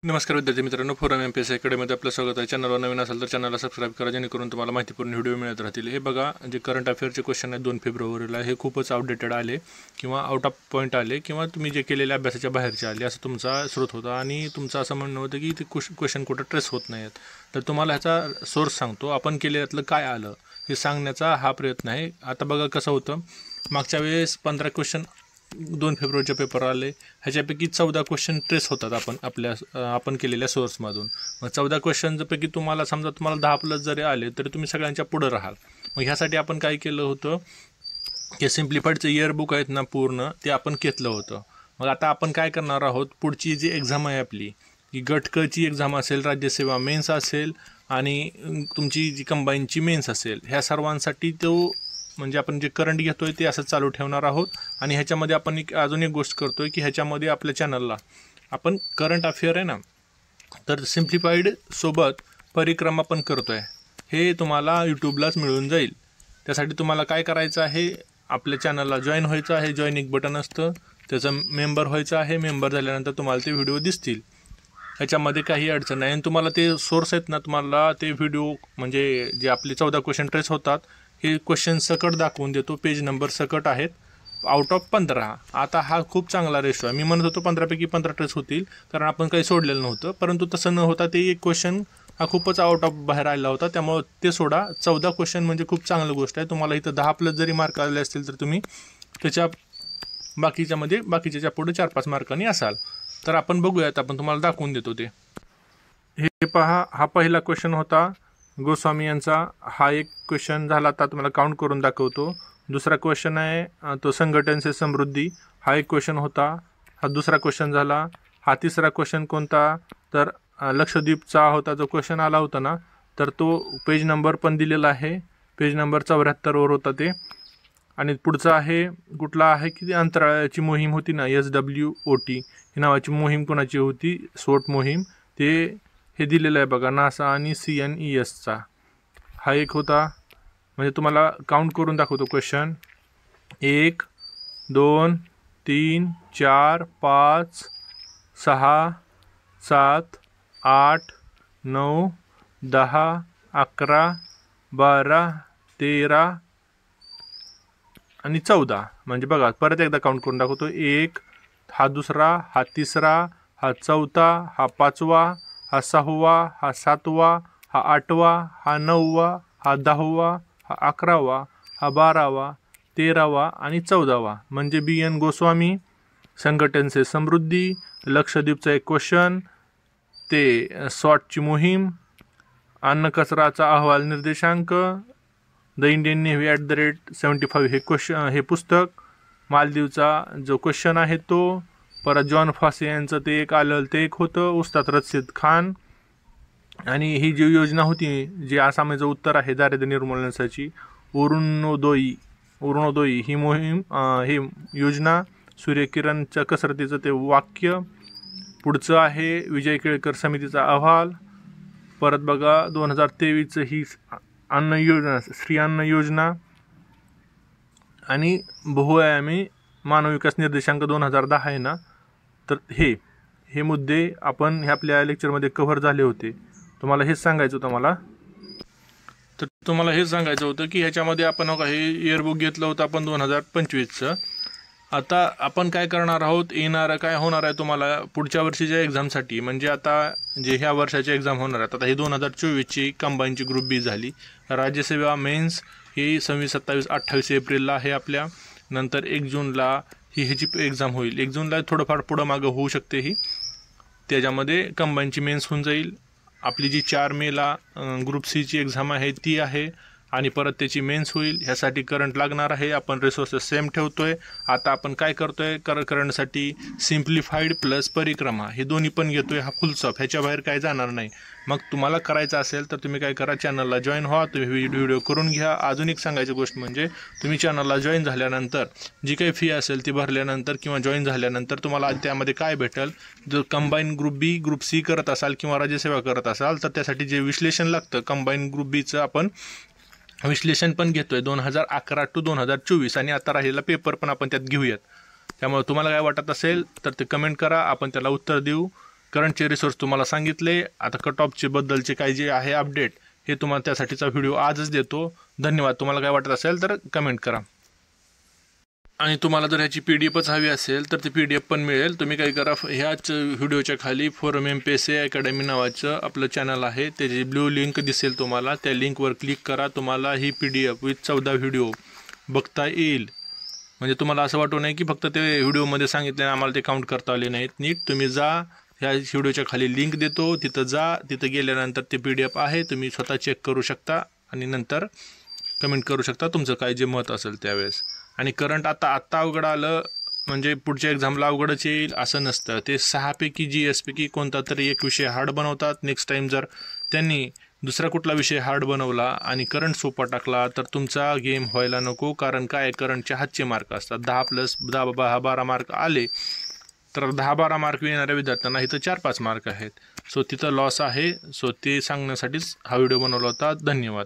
नमस्कार विद्यार्थी मित्रांनो, फोरम MPSC अकॅडमीमध्ये आपलं स्वागत आहे। चॅनलवर नवीन असाल तर चॅनलला सबस्क्राईब करा, जेणेकरून तुम्हाला माहितीपूर्ण व्हिडिओ मिळत राहतील। हे बघा, जे करंट अफेअरचे क्वेश्चन आहेत 2 फेब्रुवारीला, हे खूपच आउटडेटेड आले किंवा आउट ऑफ पॉईंट आले किंवा तुम्ही जे केलेल्या अभ्यासाच्या बाहेरचे आले असं तुमचा स्रोत होता आणि तुमचं असं म्हणणं होतं की ते क्वेश्चन कुठं ट्रेस होत नाहीत। तर तुम्हाला ह्याचा सोर्स सांगतो, आपण केलेल्यातलं काय आलं हे सांगण्याचा हा प्रयत्न आहे। आता बघा कसं होतं, मागच्या वेळेस 15 क्वेश्चन 2 फेब्रुवारीच्या पेपर आले, ह्याच्यापैकी 14 क्वेश्चन ट्रेस होतात आपण केलेल्या सोर्समधून। मग 14 क्वेश्चनपैकी तुम्हाला 10+ जरी आले तरी तुम्ही सगळ्यांच्या पुढे राहाल। मग ह्यासाठी आपण काय केलं होतं की सिम्प्लिफाईडचं इयर बुक आहेत ना पूर्ण, ते आपण घेतलं होतं। मग आता आपण काय करणार आहोत, पुढची जी एक्झाम आहे आपली, की गटकची एक्झाम असेल, राज्यसेवा मेन्स असेल आणि तुमची जी कंबाईनची मेन्स असेल, ह्या सर्वांसाठी तो म्हणजे आपण जे करंट घेतोय ते असं चालू ठेवणार आहोत। आणि ह्याच्यामध्ये आपण अजून एक गोष्ट करतोय की ह्याच्यामध्ये आपल्या चॅनलला आपण करंट अफेअर आहे ना, तर सिम्प्लिफाईड सोबत परिक्रमा पण करतोय, हे तुम्हाला यूट्यूबलाच मिळून जाईल। त्यासाठी तुम्हाला काय करायचं आहे, आपल्या चॅनलला जॉईन व्हायचं आहे, जॉईन एक बटन असतं, त्याचं मेंबर व्हायचं आहे। मेंबर झाल्यानंतर तुम्हाला ते व्हिडिओ दिसतील, ह्याच्यामध्ये काही अडचण नाही। आणि तुम्हाला ते सोर्स आहेत ना, तुम्हाला ते व्हिडिओ म्हणजे जे आपले 14 क्वेश्चन ट्रेस होतात हे क्वेश्चन सकट दाखवून देतो, पेज नंबर सकट आहेत, आउट ऑफ 15। आता हा खूप चांगला रेशो आहे। मी म्हणत होतो 15पैकी 15 ट्रेस होतील, कारण आपण काही सोडलेलं नव्हतं, परंतु तसं न होता ते एक क्वेश्चन हा खूपच आउट ऑफ बाहेर आला होता, त्यामुळे ते सोडा। 14 क्वेश्चन म्हणजे खूप चांगली गोष्ट आहे। तुम्हाला इथं 10+ जरी मार्क आले असतील तर तुम्ही त्याच्या बाकीच्या पुढे 4-5 मार्कांनी असाल। तर आपण बघूयात, आपण तुम्हाला दाखवून देतो ते। हे पहा, हा पहिला क्वेश्चन होता गोस्वामी यांचा, हा एक क्वेश्चन झाला, आता तुम्हाला काउंट करून दाखवतो। दुसरा क्वेश्चन आहे तो संघटन से समृद्धी, हा एक क्वेश्चन होता, हा दुसरा क्वेश्चन झाला। हा तिसरा क्वेश्चन कोणता, तर लक्षद्वीपचा होता जो क्वेश्चन आला होता ना, तर तो पेज नंबर पण दिलेला आहे, पेज नंबर 74वर होता ते। आणि पुढचा आहे कुठला आहे की अंतराळाची मोहीम होती ना, SWOT ही नावाची मोहीम कोणाची होती, SWOT मोहीम, ते हे दिलेलं आहे बघा, नासा आणि CNESचा हा एक होता। म्हणजे तुम्हाला काउंट करून दाखवतो क्वेश्चन, 1 2 3 4 5 6 7 8 9 10 11 12 13 आणि 14। म्हणजे बघा, परत एकदा काउंट करून दाखवतो, 1 हा दुसरा, हा तिसरा, हा चौथा, हा 5वा, हा 6वा, हा 7वा, हा 8वा, हा 9वा, हा 10वा, हा 11वा, हा 12वा, 13वा आणि 14वा। म्हणजे BN गोस्वामी, संघटन से समृद्धी, लक्षद्वीपचा एक क्वेश्चन, ते SWOTची मोहीम, अन्न कचराचा अहवाल निर्देशांक, द इंडियन नेव्ही @75 हे क्वेश्चन, हे पुस्तक, मालदीवचा जो क्वेश्चन आहे तो, परत जॉन फॉसे यांचं ते एक आलं ते एक होतं, उस्ताद रशीद खान। आणि ही जी योजना होती, जी आसामचं उत्तर आहे दारिद्र्य निर्मूलनाची, अरुणोदय ही मोहीम, ही योजना, सूर्यकिरणच्या कसरतीचं ते वाक्य, पुढचं आहे विजय केळकर समितीचा अहवाल। परत बघा 2023चं ही अन्न योजना, श्री अन्न योजना, आणि बहुआयामी मानव विकास निर्देशांक 2010 आहे ना, तर हे मुद्दे आपण हे आपल्या लेक्चरमध्ये कव्हर झाले होते। तुम्हाला हेच सांगायचं होतं मला, तर तुम्हाला हेच सांगायचं होतं की ह्याच्यामध्ये आपण हे इयरबुक घेतलं होतं आपण 2025चं। आता आपण काय करणार आहोत, येणारं काय होणार आहे तुम्हाला पुढच्या वर्षीच्या एक्झामसाठी, म्हणजे आता जे ह्या वर्षाची एक्झाम होणार आहेत, आता ही 2024ची कंबाईनची ग्रुप बी झाली, राज्यसेवा मेन्स ही 26, 27, 28 एप्रिलला आहे आपल्या, नंतर 1 जूनला ह्याची एक्झाम होईल। 1 जूनला थोडंफार पुढं मागं होऊ शकते ही, त्याच्यामध्ये कंबाईनची मेन्स होऊन जाईल। आपली जी 4 मेला ग्रुप Cची एक्झाम आहे ती आहे, आणि परत त्याची मेन्स होईल। ह्यासाठी करंट लागणार आहे, आपण रिसोर्सेस सेम ठेवतोय। आता आपण काय करतोय, करंटसाठी सिम्प्लिफाईड प्लस परिक्रमा हे दोन्ही पण घेतोय, हा फुल स्टॉप, ह्याच्या बाहेर काय जाणार नाही। मग तुम्हाला करायचं असेल तर तुम्ही काय करा, चॅनलला जॉईन व्हा, तुम्ही व्हिडिओ करून घ्या। अजून एक सांगायची गोष्ट म्हणजे, तुम्ही चॅनलला जॉईन झाल्यानंतर जी काही फी असेल ती भरल्यानंतर किंवा जॉईन झाल्यानंतर तुम्हाला त्यामध्ये काय भेटेल, जर कंबाईन ग्रुप बी ग्रुप C करत असाल किंवा राज्यसेवा करत असाल तर त्यासाठी जे विश्लेषण लागतं, कंबाईन ग्रुप बीचं आपण विश्लेषण पण घेतोय 2011 to 2024, आणि आता राहिलेला पेपर पण आपण त्यात घेऊयात। त्यामुळे तुम्हाला काय वाटत असेल तर ते कमेंट करा, आपण त्याला उत्तर देऊ। करंटचे रिसोर्स तुम्हाला सांगितले. आता कट ऑफचे बद्दलचे काही जे आहे अपडेट हे तुम्हाला त्यासाठीचा व्हिडिओ आजच देतो. धन्यवाद. तुम्हाला काय वाटत असेल तर कमेंट करा. आणि तुम्हाला जर ह्याची PDF हवी असेल तर ती PDF पण मिळेल. तुम्ही काय करा, ह्याच व्हिडिओच्या खाली फोरम MPSC अकॅडमी नावाचं आपलं चॅनल आहे, त्याची ब्लू लिंक दिसेल तुम्हाला. त्या लिंकवर क्लिक करा. तुम्हाला ही PDF विथ 14 व्हिडिओ बघता येईल. म्हणजे तुम्हाला असं वाटू नये की फक्त ते व्हिडिओमध्ये सांगितले आम्हाला ते काउंट करता आले नाहीत. नीट तुम्ही जा, ह्या व्हिडिओच्या खाली लिंक देतो, तिथं जा. तिथं गेल्यानंतर ते PDF आहे, तुम्ही स्वतः चेक करू शकता आणि नंतर कमेंट करू शकता तुमचं काय जे मत असेल त्यावेळेस. आणि करंट आत्ता अवघड आलं म्हणजे पुढच्या एक्झामला अवघडच येईल असं नसतं. ते 6 पैकी GS पैकी कोणता तरी एक विषय हार्ड बनवतात. नेक्स्ट टाईम जर त्यांनी दुसरा कुठला विषय हार्ड बनवला आणि करंट सोपा टाकला तर तुमचा गेम व्हायला नको. कारण काय, करंटचे हातचे मार्क असतात. 10+10 12 मार्क आले तर 10-12 मार्क येणाऱ्या विद्यार्थ्यांना इथं 4-5 मार्क आहेत. सो तिथं लॉस आहे. सो ते सांगण्यासाठीच हा व्हिडिओ बनवला होता. धन्यवाद.